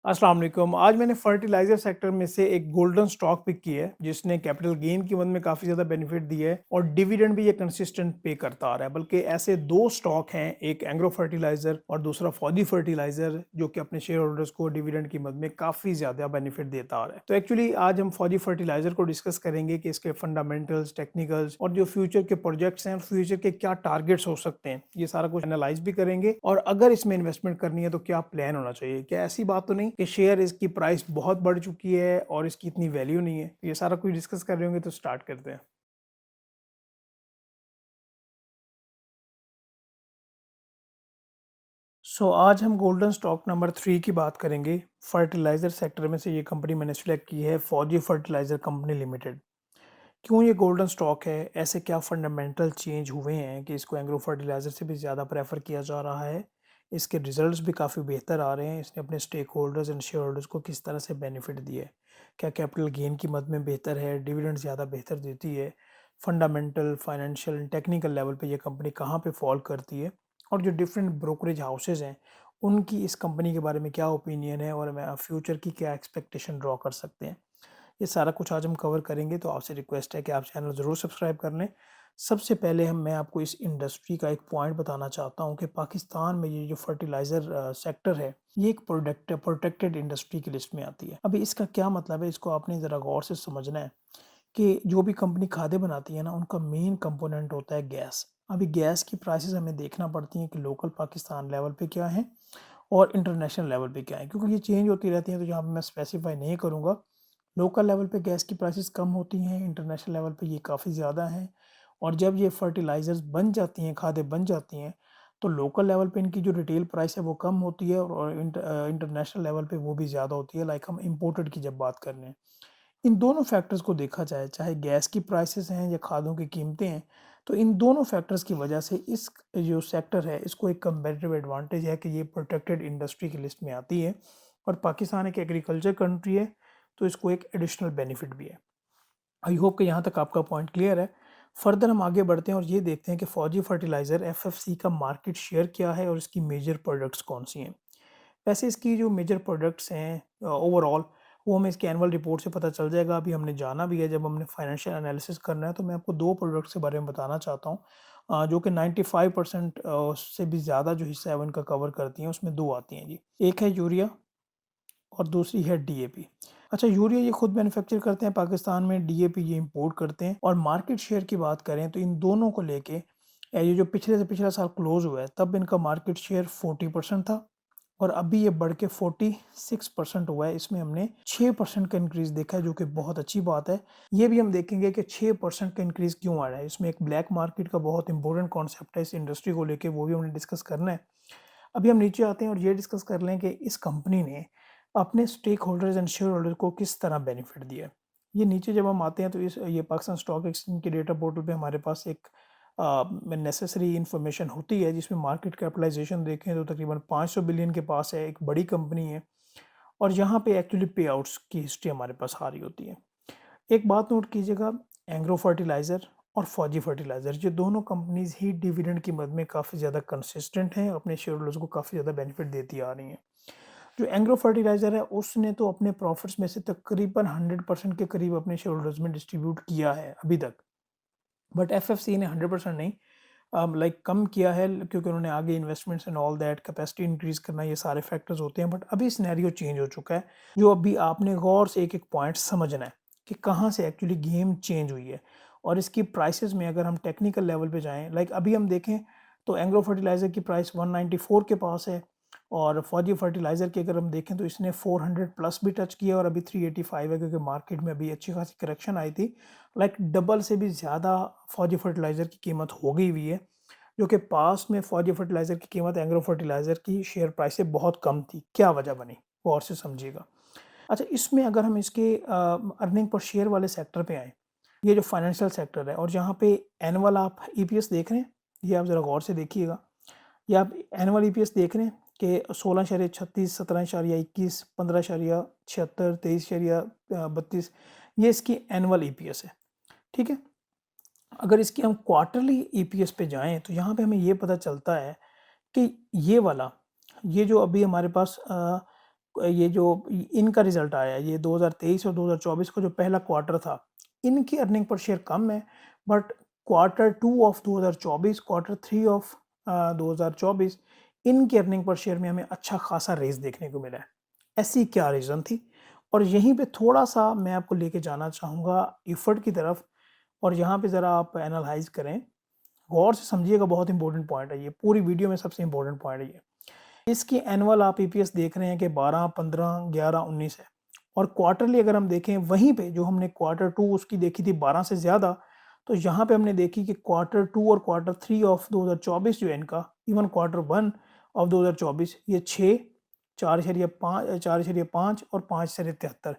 अस्सलाम वालेकुम। आज मैंने फर्टिलाइज़र सेक्टर में से एक गोल्डन स्टॉक पिक की है, जिसने कैपिटल गेन की मद में काफ़ी ज़्यादा बेनिफिट दिया है और डिविडेंड भी ये कंसिस्टेंट पे करता आ रहा है। बल्कि ऐसे 2 स्टॉक हैं, एक एग्रो फर्टिलाइज़र और दूसरा फौजी फर्टिलाइज़र, जो कि अपने शेयर होल्डर्स को डिविडेंड की मद में काफ़ी ज़्यादा बेनिफिट देता आ रहा है। तो एक्चुअली आज हम फौजी फर्टिलाइज़र को डिस्कस करेंगे कि इसके फंडामेंटल्स, टेक्निकल्स और जो फ्यूचर के प्रोजेक्ट्स हैं, फ्यूचर के क्या टारगेट्स हो सकते हैं, ये सारा कुछ एनालाइज़ भी करेंगे और अगर इसमें इन्वेस्टमेंट करनी है तो क्या प्लान होना चाहिए। क्या ऐसी बात तो नहीं कि शेयर इसकी प्राइस बहुत बढ़ चुकी है और इसकी इतनी वैल्यू नहीं है। ये सारा कुछ डिस्कस कर रहे होंगे तो स्टार्ट करते हैं। आज हम गोल्डन स्टॉक नंबर 3 की बात करेंगे। फर्टिलाइजर सेक्टर में से ये कंपनी मैंने सेलेक्ट की है, फौजी फर्टिलाइजर कंपनी लिमिटेड। क्यों ये गोल्डन स्टॉक है? ऐसे क्या फंडामेंटल चेंज हुए हैं कि इसको एग्रो फर्टिलाइजर से भी ज़्यादा प्रेफर किया जा रहा है? इसके रिजल्ट्स भी काफ़ी बेहतर आ रहे हैं। इसने अपने stake holders and share holders को किस तरह से बेनिफिट दिए? क्या कैपिटल गेन की मद में बेहतर है? डिविडेंड ज़्यादा बेहतर देती है? Fundamental, financial and technical level पे ये कंपनी कहाँ पे फॉल करती है? और जो डिफरेंट ब्रोकरेज हाउसेज़ हैं, उनकी इस कंपनी के बारे में क्या ओपिनियन है और मैं फ्यूचर की क्या एक्सपेक्टेशन ड्रॉ कर सकते हैं? ये सारा कुछ आज हम कवर करेंगे, तो आपसे रिक्वेस्ट है कि आप चैनल ज़रूर सब्सक्राइब कर लें। सबसे पहले हम मैं आपको इस इंडस्ट्री का एक पॉइंट बताना चाहता हूँ कि पाकिस्तान में ये जो फर्टिलाइज़र सेक्टर है, ये एक प्रोटेक्टेड इंडस्ट्री की लिस्ट में आती है। अभी इसका क्या मतलब है, इसको आपने ज़रा गौर से समझना है कि जो भी कंपनी खादें बनाती है ना, उनका मेन कंपोनेंट होता है गैस। अभी गैस की प्राइसेज़ हमें देखना पड़ती हैं कि लोकल पाकिस्तान लेवल पे क्या है और इंटरनेशनल लेवल पे क्या है, क्योंकि ये चेंज होती रहती हैं, तो यहाँ पे मैं स्पेसिफाई नहीं करूँगा। लोकल लेवल पे गैस की प्राइसेस कम होती हैं, इंटरनेशनल लेवल पे ये काफ़ी ज़्यादा हैं और जब ये फर्टिलाइज़र्स बन जाती हैं, खादें बन जाती हैं, तो लोकल लेवल पे इनकी जो रिटेल प्राइस है वो कम होती है और इंटरनेशनल लेवल पे वो भी ज़्यादा होती है। लाइक हम इम्पोर्टेड की जब बात कर रहे हैं, इन दोनों फैक्टर्स को देखा जाए, चाहे गैस की प्राइसेस हैं या खादों की कीमतें हैं, तो इन दोनों फैक्टर्स की वजह से इस जो सेक्टर है, इसको एक कंपैरेटिव एडवांटेज है कि ये प्रोटेक्टेड इंडस्ट्री की लिस्ट में आती है और पाकिस्तान एक एग्रीकल्चर कंट्री है, तो इसको एक एडिशनल बेनिफिट भी है। आई होप कि यहाँ तक आपका पॉइंट क्लियर है। फर्दर हम आगे बढ़ते हैं और ये देखते हैं कि फौजी फर्टिलाइज़र एफएफसी का मार्केट शेयर क्या है और इसकी मेजर प्रोडक्ट्स कौन-सी हैं। वैसे इसकी जो मेजर प्रोडक्ट्स हैं ओवरऑल, वो हमें इसकी एनुअल रिपोर्ट से पता चल जाएगा। अभी हमने जाना भी है, जब हमने फाइनेंशियल एनालिसिस करना है, तो मैं आपको 2 प्रोडक्ट्स के बारे में बताना चाहता हूँ जो कि 95% से भी ज़्यादा जो हिस्सा है वो इनका कवर करती हैं। उसमें 2 आती हैं जी। एक है यूरिया और दूसरी है डीएपी। अच्छा, यूरिया ये खुद मैन्युफैक्चर करते हैं पाकिस्तान में, डीएपी ये इंपोर्ट करते हैं और मार्केट शेयर की बात करें तो इन दोनों को लेके ये जो पिछले से पिछला साल क्लोज़ हुआ है, तब इनका मार्केट शेयर 40% था और अभी ये बढ़ के 46% हुआ है। इसमें हमने 6% का इंक्रीज़ देखा है, जो कि बहुत अच्छी बात है। ये भी हम देखेंगे कि 6% का इंक्रीज़ क्यों आ रहा है। इसमें एक ब्लैक मार्केट का बहुत इंपॉर्टेंट कॉन्सेप्ट है इस इंडस्ट्री को लेके, वो भी हमने डिस्कस करना है। अभी हम नीचे आते हैं और ये डिस्कस कर लें कि इस कंपनी ने अपने stake holders and share holder को किस तरह बेनिफिट दिया है। ये नीचे जब हम आते हैं तो इस ये पाकिस्तान स्टॉक एक्सचेंज के डेटा पोर्टल पे हमारे पास एक नेसेसरी इन्फॉर्मेशन होती है, जिसमें मार्केट कैपिटलाइजेशन देखें तो तकरीबन 500 बिलियन के पास है, एक बड़ी कंपनी है और यहाँ पे एक्चुअली पे आउट्स की हिस्ट्री हमारे पास आ रही होती है। एक बात नोट कीजिएगा, एग्रो फर्टिलाइज़र और फौजी फर्टिलाइज़र, ये दोनों कंपनीज़ ही डिविडेंड की मद में काफ़ी ज़्यादा कंसिस्टेंट हैं, अपने शेयर होल्डर्स को काफ़ी ज़्यादा बेनिफिट देती आ रही हैं। जो एग्रो फर्टिलाइज़र है, उसने तो अपने प्रॉफिट्स में से तकरीबन 100% के करीब अपने शेयर होल्डर्स में डिस्ट्रीब्यूट किया है अभी तक। बट एफएफसी ने 100% नहीं, लाइक कम किया है, क्योंकि उन्होंने आगे investments and all that, capacity increase करना, ये सारे फैक्टर्स होते हैं। बट अभी सिनेरियो चेंज हो चुका है, जो अभी आपने गौर से एक-एक पॉइंट समझना है कि कहाँ से एक्चुअली गेम चेंज हुई है और इसकी प्राइसेज़ में अगर हम टेक्निकल लेवल पे जाएँ, लाइक अभी हम देखें तो एग्रो फर्टिलाइज़र की प्राइस 194 के पास है और फौजी फर्टिलाइज़र की अगर हम देखें तो इसने 400 प्लस भी टच किया और अभी 385 है, क्योंकि मार्केट में अभी अच्छी खासी करेक्शन आई थी। लाइक डबल से भी ज़्यादा फौजी फर्टिलाइज़र की कीमत हो गई हुई है, जो कि पास्ट में फौजी फर्टिलाइज़र की कीमत एग्रो फर्टिलाइज़र की शेयर प्राइस से बहुत कम थी। क्या वजह बनी? गौर से समझिएगा। अच्छा, इसमें अगर हम इसके अर्निंग पर शेयर वाले सेक्टर पे आएँ, ये जो फाइनेंशियल सेक्टर है और जहाँ पे एनुअल आप ईपीएस देख रहे हैं, ये आप ज़रा गौर से देखिएगा। ये आप एनुअल ईपीएस देख रहे हैं कि 16.36, 17.21, 15.76, 23.32, ये इसकी एनुअल ईपीएस है, ठीक है? अगर इसकी हम क्वार्टरली ईपीएस पे जाएँ, तो यहाँ पे हमें ये पता चलता है कि ये वाला, ये जो अभी हमारे पास ये जो इनका रिज़ल्ट आया है, ये 2023 और 2024 का जो पहला क्वार्टर था, इनकी अर्निंग पर शेयर कम है, but quarter 2 of 2024, quarter 3 of 2024, इनकी अर्निंग पर शेयर में हमें अच्छा खासा रेज़ देखने को मिला है। ऐसी क्या रीज़न थी? और यहीं पे थोड़ा-सा मैं आपको लेके जाना चाहूँगा इफ़र्ट की तरफ, और यहाँ पे ज़रा आप एनालाइज़ करें, गौर से समझिएगा, बहुत इंपॉर्टेंट पॉइंट है ये, पूरी वीडियो में सबसे इंपॉर्टेंट पॉइंट है ये। इसकी एनुअल आप ईपीएस देख रहे हैं कि 12, 15, 11, 19 है, और क्वार्टरली अगर हम देखें, वहीं पे जो हमने क्वार्टर 2 उसकी देखी थी 12 से ज़्यादा, तो यहाँ पे हमने देखी कि क्वार्टर 2 और क्वार्टर 3 ऑफ 2024 जो है इनका, इवन क्वार्टर 1 ऑफ 2024, ये 6, 4.5 और 5.73,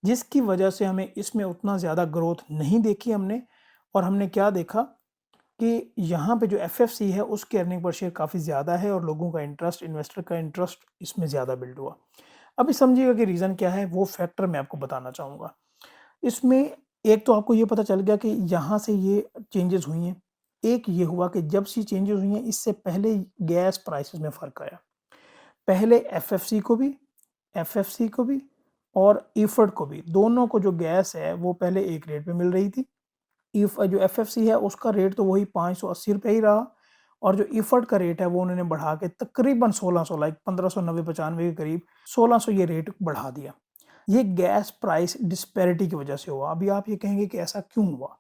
जिसकी वजह से हमें इसमें उतना ज़्यादा ग्रोथ नहीं देखी हमने। और हमने क्या देखा कि यहाँ पे जो एफएफसी है उसकी अर्निंग पर शेयर काफ़ी ज़्यादा है, और लोगों का इंटरेस्ट, इन्वेस्टर का इंटरेस्ट इसमें ज़्यादा बिल्ड हुआ। अभी समझिएगा कि रीज़न क्या है, वो फैक्टर मैं आपको बताना चाहूँगा। इसमें एक तो आपको ये पता चल गया कि यहाँ से ये चेंजेज़ हुई हैं। एक ये हुआ कि जब से चेंजेज़ हुई हैं, इससे पहले गैस प्राइसेज़ में फ़र्क आया। पहले एफएफसी को भी और इफड को भी, दोनों को जो गैस है वो पहले एक रेट पे मिल रही थी। इफ जो एफएफसी है उसका रेट तो वही ₹580 ही रहा, और जो इफड का रेट है वो उन्होंने बढ़ा के तकरीबन 1600, लाइक 1590-95 के करीब 1600 ये रेट बढ़ा दिया। ये गैस प्राइस डिस्पैरिटी की वजह से हुआ। अभी आप ये कहेंगे कि ऐसा क्यों हुआ?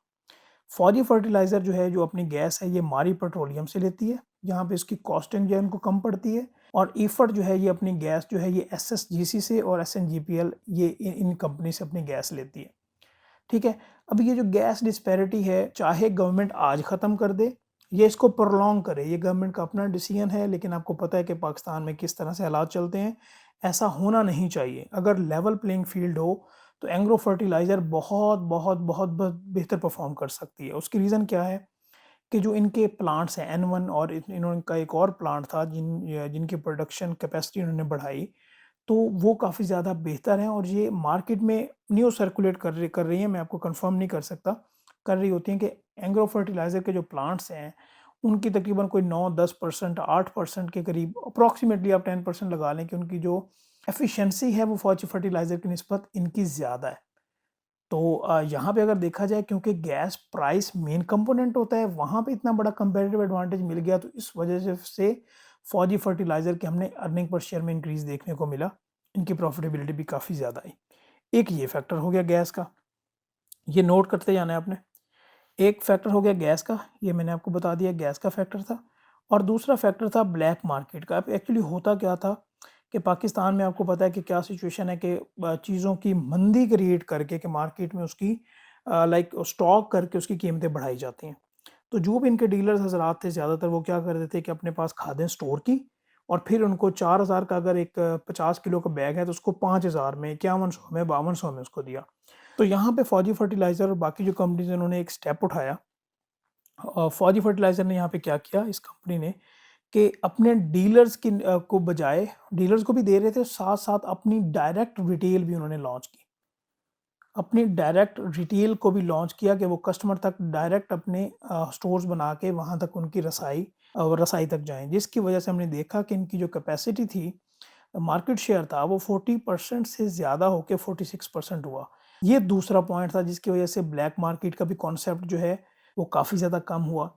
फौजी फर्टिलाइज़र जो है, जो अपनी गैस है, ये मारी पेट्रोलियम से लेती है, जहाँ पे इसकी कॉस्टिंग जो है उनको कम पड़ती है, और इफड जो है ये अपनी गैस जो है ये एसएसजीसी से और एसएनजीपीएल, ये इन कंपनी से अपनी गैस लेती है। ठीक है? अब ये जो गैस डिस्पैरिटी है, चाहे गवर्नमेंट आज ख़त्म कर दे या इसको प्रोलॉन्ग करे, ये गवर्नमेंट का अपना डिसीजन है, लेकिन आपको पता है कि पाकिस्तान में किस तरह से हालात चलते हैं, ऐसा होना नहीं चाहिए। अगर लेवल प्लेइंग फील्ड हो, तो एग्रो फर्टिलाइज़र बहुत, बहुत, बहुत बेहतर परफ़ॉर्म कर सकती है। उसकी रीज़न क्या है कि जो इनके प्लांट्स हैं N1, और इन्होंने का एक और प्लांट था जिनकी प्रोडक्शन कैपेसिटी उन्होंने बढ़ाई, तो वो काफ़ी ज़्यादा बेहतर हैं, और ये मार्केट में न्यूज़ सर्कुलेट कर रही हैं, मैं आपको कंफर्म नहीं कर सकता, कर रही होती हैं कि एग्रो फर्टिलाइज़र के जो प्लांट्स हैं, उनकी तकरीबन कोई 9-10%, 8% के करीब, अप्रॉक्सिमेटली आप 10% लगा लें कि उनकी जो एफिशिएंसी है वो फौजी फर्टिलाइज़र की निस्बत इनकी ज़्यादा है। तो यहाँ पे अगर देखा जाए, क्योंकि गैस प्राइस मेन कंपोनेंट होता है, वहाँ पे इतना बड़ा कंपैरेटिव एडवांटेज मिल गया, तो इस वजह से फौजी फर्टिलाइज़र के हमने अर्निंग पर शेयर में इंक्रीज़ देखने को मिला। इनकी प्रॉफ़िटेबिलिटी भी काफ़ी ज़्यादा आई। एक ये फैक्टर हो गया गैस का, ये नोट करते जाना है आपने। एक फैक्टर हो गया गैस का, ये मैंने आपको बता दिया, गैस का फैक्टर था। और दूसरा फैक्टर था ब्लैक मार्केट का। अब एक्चुअली होता क्या था कि पाकिस्तान में आपको पता है कि क्या सिचुएशन है कि चीज़ों की मंदी क्रिएट करके कि मार्केट में उसकी लाइक स्टॉक करके उसकी कीमतें बढ़ाई जाती हैं। तो जो भी इनके डीलर्स हज़रात थे, ज़्यादातर वो क्या करते थे कि अपने पास खादें स्टोर की, और फिर उनको 4000 का अगर एक 50 किलो का बैग है, तो उसको 5000 में, 5100 में, 5200 में उसको दिया। तो यहाँ पे फौजी फर्टिलाइज़र और बाकी जो कंपनीज़, उन्होंने एक स्टेप उठाया। फौजी फर्टिलाइज़र ने यहाँ पे क्या किया, इस कंपनी ने, कि अपने डीलर्स को बजाय, डीलर्स को भी दे रहे थे, साथ-साथ अपनी डायरेक्ट रिटेल भी उन्होंने लॉन्च की। अपनी डायरेक्ट रिटेल को भी लॉन्च किया कि वो कस्टमर तक डायरेक्ट अपने स्टोर्स बना के वहाँ तक उनकी रसाई तक जाएँ। जिसकी वजह से हमने देखा कि इनकी जो कैपेसिटी थी, मार्केट शेयर था, वो 40% से ज़्यादा होके 46% हुआ। ये दूसरा पॉइंट था जिसकी वजह से ब्लैक मार्केट का भी कॉन्सेप्ट जो है वो काफ़ी ज़्यादा कम हुआ।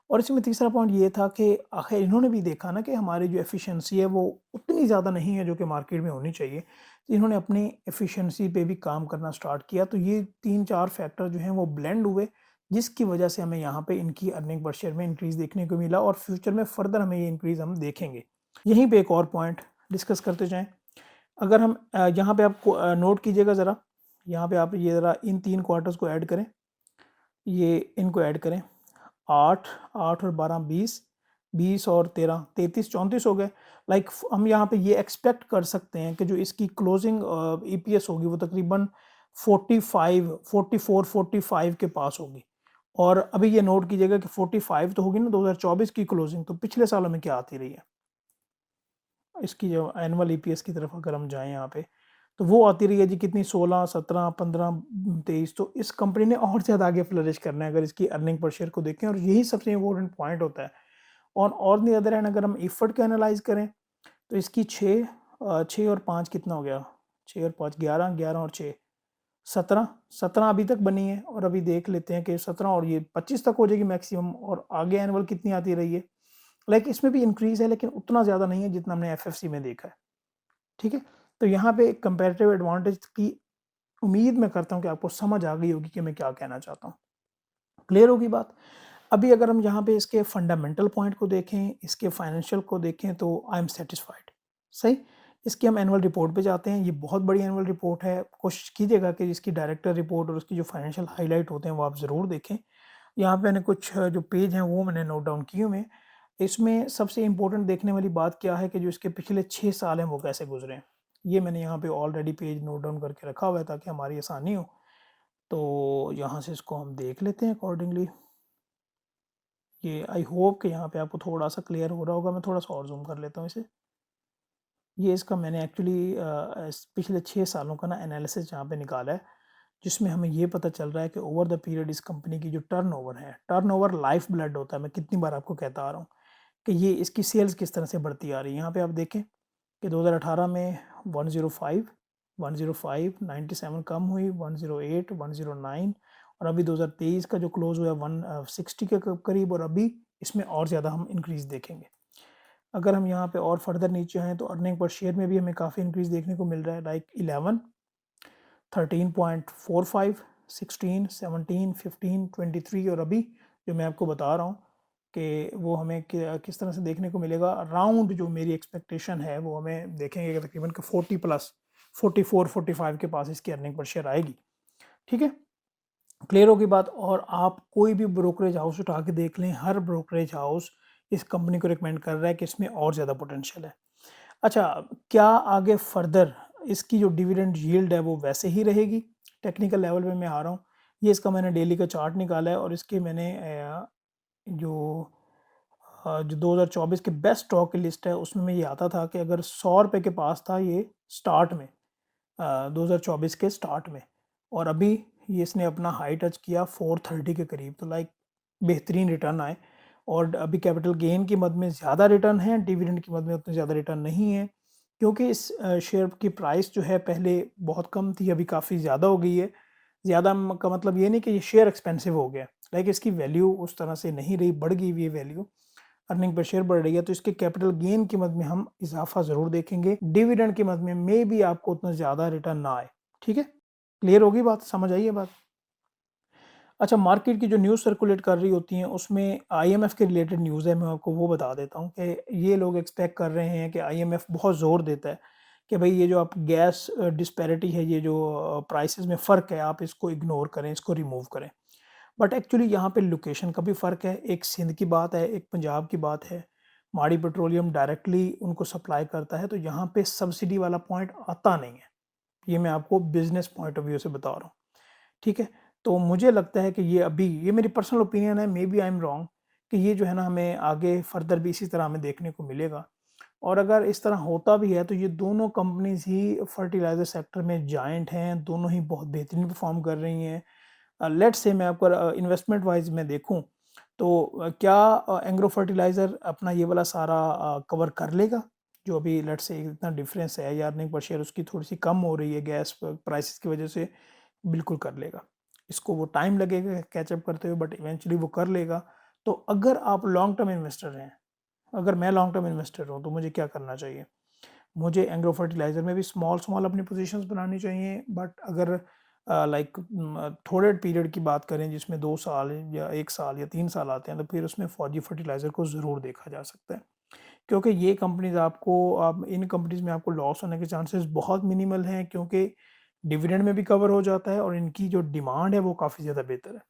और इसमें तीसरा पॉइंट ये था कि आखिर इन्होंने भी देखा ना कि हमारी जो एफिशिएंसी है वो उतनी ज़्यादा नहीं है जो कि मार्केट में होनी चाहिए। तो इन्होंने अपनी एफिशिएंसी पे भी काम करना स्टार्ट किया। तो ये 3-4 फैक्टर जो हैं वो ब्लेंड हुए, जिसकी वजह से हमें यहाँ पे इनकी अर्निंग पर शेयर में इंक्रीज़ देखने को मिला, और फ्यूचर में फर्दर हमें ये इंक्रीज़ हम देखेंगे। यहीं पे एक और पॉइंट डिस्कस करते जाएँ। अगर हम यहाँ पे आप नोट कीजिएगा ज़रा, यहाँ पे आप ये ज़रा इन 3 क्वार्टर्स को ऐड करें, ये इनको ऐड करें, 8, 8 और 12 20, 20 और 13 33 34 हो गए। लाइक हम यहाँ पे ये एक्सपेक्ट कर सकते हैं कि जो इसकी क्लोजिंग ईपीएस होगी वो तकरीबन 45, 44, 45 के पास होगी। और अभी ये नोट कीजिएगा कि 45 तो होगी ना 2024 की क्लोजिंग, तो पिछले सालों में क्या आती रही है? इसकी जो एनुअल ईपीएस की तरफ अगर हम जाएँ यहाँ पे, तो वो आती रही है जी कितनी, 16, 17, 15, 23। तो इस कंपनी ने और ज़्यादा आगे फ्लरिश करना है अगर इसकी अर्निंग पर शेयर को देखें, और यही सबसे इम्पोर्टेंट पॉइंट होता है। और ऑन द अदर हैंड अगर हम इफर्ट को एनालाइज़ करें, तो इसकी 6 6 और 5 कितना हो गया, 6 और 5 11, 11 और 6 17, 17 अभी तक बनी है और अभी देख लेते हैं कि 17 और ये 25 तक हो जाएगी मैक्सिमम, और आगे एनुअल कितनी आती रही है। लाइक इसमें भी इंक्रीज़ है लेकिन उतना ज़्यादा नहीं है जितना हमने एफएफसी में देखा है, ठीक है? तो यहाँ पे कंपैरेटिव एडवांटेज की उम्मीद मैं करता हूँ कि आपको समझ आ गई होगी कि मैं क्या कहना चाहता हूँ। क्लियर होगी बात? अभी अगर हम यहाँ पे इसके फंडामेंटल पॉइंट को देखें, इसके फाइनेंशियल को देखें तो आई एम सैटिस्फाइड। सही? इसकी हम एनुअल रिपोर्ट पे जाते हैं, ये बहुत बड़ी एनुअल रिपोर्ट है, कोशिश कीजिएगा कि इसकी डायरेक्टर रिपोर्ट और उसकी जो फाइनेंशियल हाइलाइट होते हैं वो आप ज़रूर देखें। यहाँ पे मैंने कुछ जो पेज हैं वो मैंने नोट डाउन किए हुए हैं। इसमें सबसे इम्पोर्टेंट देखने वाली बात क्या है कि जो इसके पिछले 6 साल हैं वो कैसे गुज़रे हैं। ये मैंने यहाँ पे ऑलरेडी पेज नोट डाउन करके रखा हुआ है ताकि हमारी आसानी हो। तो यहाँ से इसको हम देख लेते हैं अकॉर्डिंगली। ये आई होप कि यहाँ पे आपको थोड़ा-सा क्लियर हो रहा होगा, मैं थोड़ा-सा और ज़ूम कर लेता हूँ इसे। ये इसका मैंने एक्चुअली पिछले 6 सालों का ना एनालिसिस यहाँ पे निकाला है, जिसमें हमें ये पता चल रहा है कि ओवर द पीरियड इस कंपनी की जो टर्नओवर है, टर्नओवर लाइफ ब्लड होता है, मैं कितनी बार आपको कहता आ रहा हूँ कि ये इसकी सेल्स किस तरह से बढ़ती आ रही है। यहाँ पे आप देखें कि 2018 में 105, 105, 97 कम हुई, 108, 109 और अभी 2023 का जो क्लोज़ हुआ है 160 के करीब, और अभी इसमें और ज़्यादा हम इंक्रीज़ देखेंगे। अगर हम यहाँ पे और फर्दर नीचे आएँ तो अर्निंग पर शेयर में भी हमें काफ़ी इंक्रीज़ देखने को मिल रहा है, लाइक 11, 13.45, 16, 17, 15, 23 और अभी जो मैं आपको बता रहा हूँ कि वो हमें किस तरह से देखने को मिलेगा। अराउंड जो मेरी एक्सपेक्टेशन है वो हमें देखेंगे कि तकरीबन 40 प्लस 44, 45 के पास इसकी अर्निंग पर शेयर आएगी। ठीक है? क्लियर होगी बात। और आप कोई भी ब्रोकरेज हाउस उठा के देख लें, हर ब्रोकरेज हाउस इस कंपनी को रिकमेंड कर रहा है कि इसमें और ज़्यादा पोटेंशियल है। अच्छा, क्या आगे फर्दर इसकी जो डिविडेंड यील्ड है वो वैसे ही रहेगी? टेक्निकल लेवल पे मैं आ रहा हूँ। ये इसका मैंने डेली का चार्ट निकाला है और इसके मैंने जो जो 2024 के बेस्ट स्टॉक की लिस्ट है उसमें ये आता था कि अगर ₹100 के पास था ये स्टार्ट में, 2024 के स्टार्ट में, और अभी ये इसने अपना हाई टच किया 430 के करीब, तो लाइक बेहतरीन रिटर्न आए। और अभी कैपिटल गेन की मद में ज़्यादा रिटर्न है, डिविडेंड की मद में उतने ज़्यादा रिटर्न नहीं है, क्योंकि इस शेयर की प्राइस जो है पहले बहुत कम थी, अभी काफ़ी ज़्यादा हो गई है। ज़्यादा का मतलब ये नहीं कि ये शेयर एक्सपेंसिव हो गया, लाइक इसकी वैल्यू उस तरह से नहीं रही, बढ़ गई हुई है वैल्यू, अर्निंग पर शेयर बढ़ रही है, तो इसके कैपिटल गेन की मद में हम इजाफा ज़रूर देखेंगे। डिविडेंड की मद में मे बी आपको उतना ज़्यादा रिटर्न ना आए। ठीक है? क्लियर होगी बात? समझ आई है बात? अच्छा, मार्केट की जो न्यूज़ सर्कुलेट कर रही होती हैं उसमें आईएमएफ के रिलेटेड न्यूज़ है, मैं आपको वो बता देता हूँ कि ये लोग एक्सपेक्ट कर रहे हैं कि आईएमएफ बहुत ज़ोर देता है कि भई ये जो आप गैस डिस्पैरिटी है, ये जो प्राइसेस में फ़र्क है, आप इसको इग्नोर करें, इसको रिमूव करें। बट एक्चुअली यहाँ पे लोकेशन का भी फ़र्क है, एक सिंध की बात है, एक पंजाब की बात है। माड़ी पेट्रोलियम डायरेक्टली उनको सप्लाई करता है, तो यहाँ पे सब्सिडी वाला पॉइंट आता नहीं है। ये मैं आपको बिज़नेस पॉइंट ऑफ व्यू से बता रहा हूँ, ठीक है? तो मुझे लगता है कि ये अभी, ये मेरी पर्सनल ओपिनियन है, maybe I am wrong, कि ये जो है ना हमें आगे फर्दर भी इसी तरह हमें देखने को मिलेगा। और अगर इस तरह होता भी है तो ये दोनों कंपनीज़ ही फर्टिलाइज़र सेक्टर में जायंट हैं, दोनों ही बहुत बेहतरीन परफ़ॉर्म कर रही हैं। लेट्स से मैं आपको इन्वेस्टमेंट वाइज़ मैं देखूँ तो क्या एग्रो फर्टिलाइज़र अपना ये वाला सारा कवर कर लेगा? जो अभी लेट्स से इतना डिफरेंस है या अर्निंग पर शेयर उसकी थोड़ी-सी कम हो रही है गैस प्राइसेज़ की वजह से, बिल्कुल कर लेगा। इसको वो टाइम लगेगा कैच अप करते हुए, बट इवेंचुअली वो कर लेगा। तो अगर आप लॉन्ग टर्म इन्वेस्टर हैं, अगर मैं लॉन्ग टर्म इन्वेस्टर हूँ, तो मुझे क्या करना चाहिए? मुझे एग्रो फर्टिलाइज़र में भी स्मॉल अपनी पोज़ीशंस बनानी चाहिए, बट अगर लाइक थोड़े पीरियड की बात करें जिसमें 2 साल या 1 साल या 3 साल आते हैं, तो फिर उसमें फौजी फर्टिलाइज़र को ज़रूर देखा जा सकता है। क्योंकि ये कंपनीज़ आपको, आप इन कंपनीज़ में आपको लॉस होने के चांसेस बहुत मिनिमल हैं, क्योंकि डिविडेंड में भी कवर हो जाता है और इनकी जो डिमांड है वो काफ़ी ज़्यादा बेहतर है।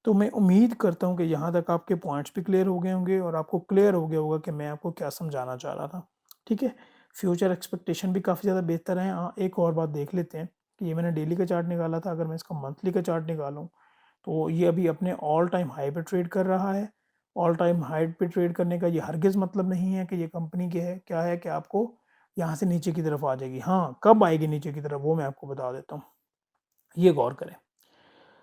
तो मैं उम्मीद करता हूँ कि यहाँ तक आपके पॉइंट्स भी क्लियर हो गए होंगे और आपको क्लियर हो गया होगा कि मैं आपको क्या समझाना चाह रहा था। ठीक है? फ्यूचर एक्सपेक्टेशन भी काफ़ी ज़्यादा बेहतर हैं। हाँ, एक और बात देख लेते हैं कि ये मैंने डेली का चार्ट निकाला था, अगर मैं इसका मंथली का चार्ट निकालूँ, तो ये अभी अपने ऑल टाइम हाई पे ट्रेड कर रहा है। ऑल टाइम हाई पे ट्रेड करने का ये हरगिज़ मतलब नहीं है कि ये कंपनी क्या है कि आपको यहाँ से नीचे की तरफ आ जाएगी। हाँ, कब आएगी नीचे की तरफ वो मैं आपको बता देता हूँ। ये गौर करें।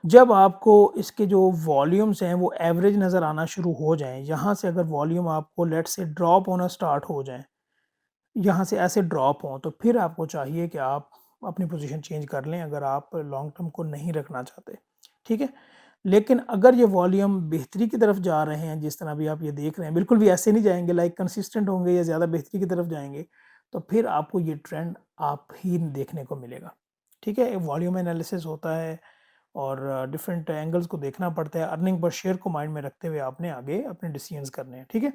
जब आपको इसके जो वॉल्यूम्स हैं वो एवरेज नज़र आना शुरू हो जाएँ, यहाँ से अगर वॉल्यूम आपको लेट्स से ड्रॉप होना स्टार्ट हो जाएँ, यहाँ से ऐसे ड्रॉप हों, तो फिर आपको चाहिए कि आप अपनी पोजीशन चेंज कर लें अगर आप लॉन्ग टर्म को नहीं रखना चाहते, ठीक है? लेकिन अगर ये वॉल्यूम बेहतरी की तरफ जा रहे हैं, जिस तरह अभी आप ये देख रहे हैं, बिल्कुल भी ऐसे नहीं जाएँगे लाइक कंसिस्टेंट होंगे या ज़्यादा बेहतरी की तरफ जाएँगे, तो फिर आपको ये ट्रेंड आप ही देखने को मिलेगा, ठीक है? वॉल्यूम एनालिसिस होता है और डिफरेंट एंगल्स को देखना पड़ता है, अर्निंग पर शेयर को माइंड में रखते हुए आपने आगे अपने डिसीजंस करने हैं, ठीक है?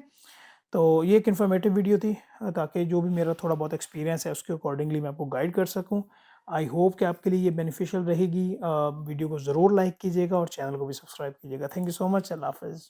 तो ये एक इन्फॉर्मेटिव वीडियो थी ताकि जो भी मेरा थोड़ा बहुत एक्सपीरियंस है उसके अकॉर्डिंगली मैं आपको गाइड कर सकूं। आई होप कि आपके लिए ये बेनिफिशियल रहेगी। वीडियो को ज़रूर लाइक कीजिएगा और चैनल को भी सब्सक्राइब कीजिएगा। Thank you so much. अल्लाह हाफ़िज़।